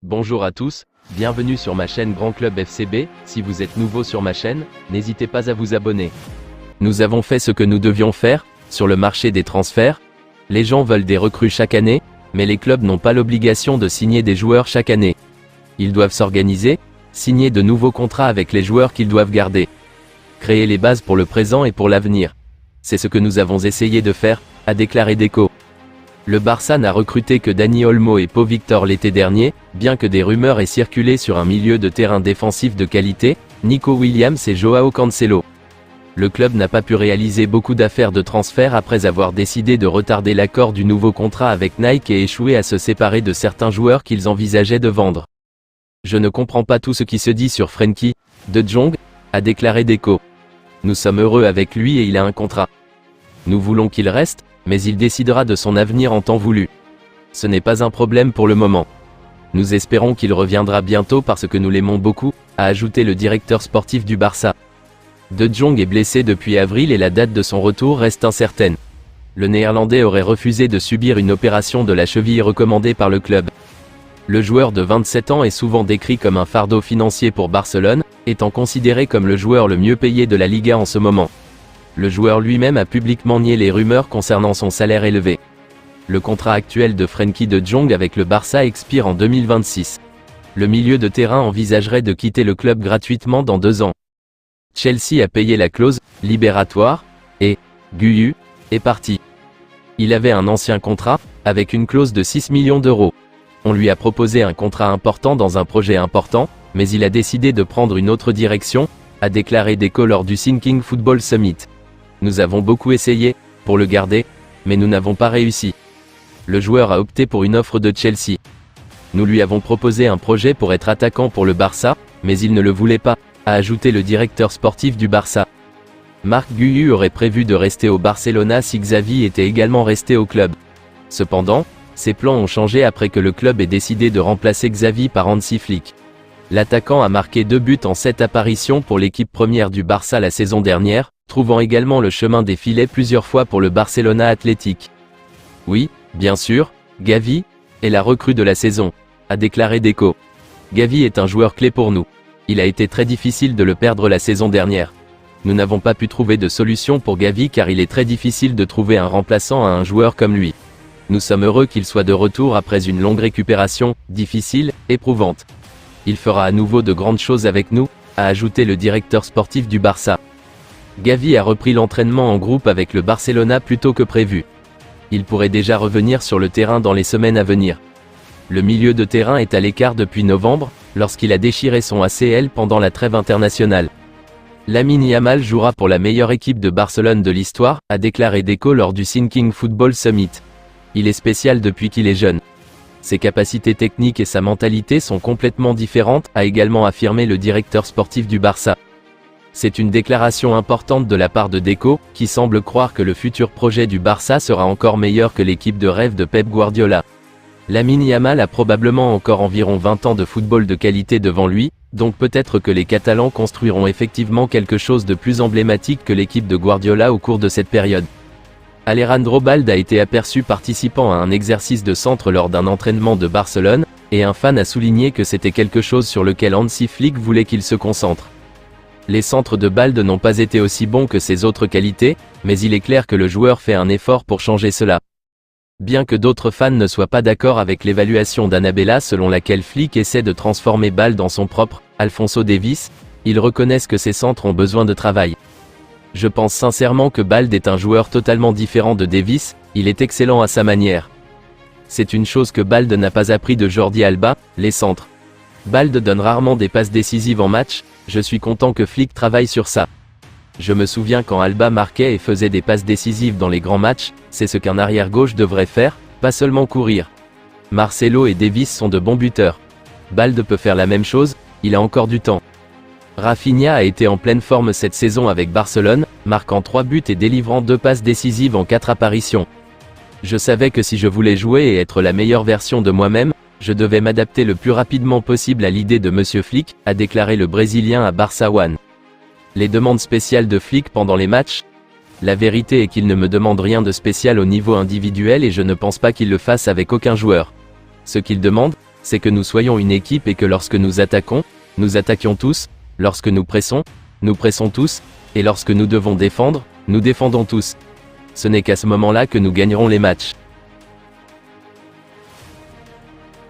Bonjour à tous, bienvenue sur ma chaîne Grand Club FCB. Si vous êtes nouveau sur ma chaîne, n'hésitez pas à vous abonner. Nous avons fait ce que nous devions faire, sur le marché des transferts. Les gens veulent des recrues chaque année, mais les clubs n'ont pas l'obligation de signer des joueurs chaque année. Ils doivent s'organiser, signer de nouveaux contrats avec les joueurs qu'ils doivent garder. Créer les bases pour le présent et pour l'avenir. C'est ce que nous avons essayé de faire, a déclaré Deco. Le Barça n'a recruté que Dani Olmo et Pau Victor l'été dernier, bien que des rumeurs aient circulé sur un milieu de terrain défensif de qualité, Nico Williams et Joao Cancelo. Le club n'a pas pu réaliser beaucoup d'affaires de transfert après avoir décidé de retarder l'accord du nouveau contrat avec Nike et échoué à se séparer de certains joueurs qu'ils envisageaient de vendre. Je ne comprends pas tout ce qui se dit sur Frenkie de Jong, a déclaré Deco. Nous sommes heureux avec lui et il a un contrat. Nous voulons qu'il reste, mais il décidera de son avenir en temps voulu. Ce n'est pas un problème pour le moment. Nous espérons qu'il reviendra bientôt parce que nous l'aimons beaucoup, a ajouté le directeur sportif du Barça. De Jong est blessé depuis avril et la date de son retour reste incertaine. Le Néerlandais aurait refusé de subir une opération de la cheville recommandée par le club. Le joueur de 27 ans est souvent décrit comme un fardeau financier pour Barcelone, étant considéré comme le joueur le mieux payé de la Liga en ce moment. Le joueur lui-même a publiquement nié les rumeurs concernant son salaire élevé. Le contrat actuel de Frenkie de Jong avec le Barça expire en 2026. Le milieu de terrain envisagerait de quitter le club gratuitement dans 2 ans. Chelsea a payé la clause libératoire, et Guyu est parti. Il avait un ancien contrat, avec une clause de 6 millions d'euros. On lui a proposé un contrat important dans un projet important, mais il a décidé de prendre une autre direction, a déclaré Deco lors du Thinking Football Summit. Nous avons beaucoup essayé, pour le garder, mais nous n'avons pas réussi. Le joueur a opté pour une offre de Chelsea. Nous lui avons proposé un projet pour être attaquant pour le Barça, mais il ne le voulait pas, a ajouté le directeur sportif du Barça. Marc Guyu aurait prévu de rester au Barcelona si Xavi était également resté au club. Cependant, ses plans ont changé après que le club ait décidé de remplacer Xavi par Hansi Flick. L'attaquant a marqué 2 buts en 7 apparitions pour l'équipe première du Barça la saison dernière, trouvant également le chemin des filets plusieurs fois pour le Barcelona Athletic. Oui, bien sûr, Gavi est la recrue de la saison, a déclaré Deco. Gavi est un joueur clé pour nous. Il a été très difficile de le perdre la saison dernière. Nous n'avons pas pu trouver de solution pour Gavi car il est très difficile de trouver un remplaçant à un joueur comme lui. Nous sommes heureux qu'il soit de retour après une longue récupération, difficile, éprouvante. Il fera à nouveau de grandes choses avec nous, a ajouté le directeur sportif du Barça. Gavi a repris l'entraînement en groupe avec le Barcelona plus tôt que prévu. Il pourrait déjà revenir sur le terrain dans les semaines à venir. Le milieu de terrain est à l'écart depuis novembre, lorsqu'il a déchiré son ACL pendant la trêve internationale. Lamine Yamal jouera pour la meilleure équipe de Barcelone de l'histoire, a déclaré Deco lors du Thinking Football Summit. Il est spécial depuis qu'il est jeune. Ses capacités techniques et sa mentalité sont complètement différentes, a également affirmé le directeur sportif du Barça. C'est une déclaration importante de la part de Deco, qui semble croire que le futur projet du Barça sera encore meilleur que l'équipe de rêve de Pep Guardiola. Lamine Yamal a probablement encore environ 20 ans de football de qualité devant lui, donc peut-être que les Catalans construiront effectivement quelque chose de plus emblématique que l'équipe de Guardiola au cours de cette période. Alejandro Balde a été aperçu participant à un exercice de centre lors d'un entraînement de Barcelone, et un fan a souligné que c'était quelque chose sur lequel Hansi Flick voulait qu'il se concentre. Les centres de Balde n'ont pas été aussi bons que ses autres qualités, mais il est clair que le joueur fait un effort pour changer cela. Bien que d'autres fans ne soient pas d'accord avec l'évaluation d'Annabella selon laquelle Flick essaie de transformer Balde en son propre Alphonso Davies, ils reconnaissent que ces centres ont besoin de travail. Je pense sincèrement que Balde est un joueur totalement différent de Davies, il est excellent à sa manière. C'est une chose que Balde n'a pas appris de Jordi Alba, les centres. Balde donne rarement des passes décisives en match, je suis content que Flick travaille sur ça. Je me souviens quand Alba marquait et faisait des passes décisives dans les grands matchs, c'est ce qu'un arrière-gauche devrait faire, pas seulement courir. Marcelo et Davies sont de bons buteurs. Balde peut faire la même chose, il a encore du temps. Rafinha a été en pleine forme cette saison avec Barcelone, marquant 3 buts et délivrant 2 passes décisives en 4 apparitions. Je savais que si je voulais jouer et être la meilleure version de moi-même, je devais m'adapter le plus rapidement possible à l'idée de Monsieur Flick, a déclaré le Brésilien à Barça One. Les demandes spéciales de Flick pendant les matchs? La vérité est qu'il ne me demande rien de spécial au niveau individuel et je ne pense pas qu'il le fasse avec aucun joueur. Ce qu'il demande, c'est que nous soyons une équipe et que lorsque nous attaquons, nous attaquions tous, lorsque nous pressons tous, et lorsque nous devons défendre, nous défendons tous. Ce n'est qu'à ce moment-là que nous gagnerons les matchs.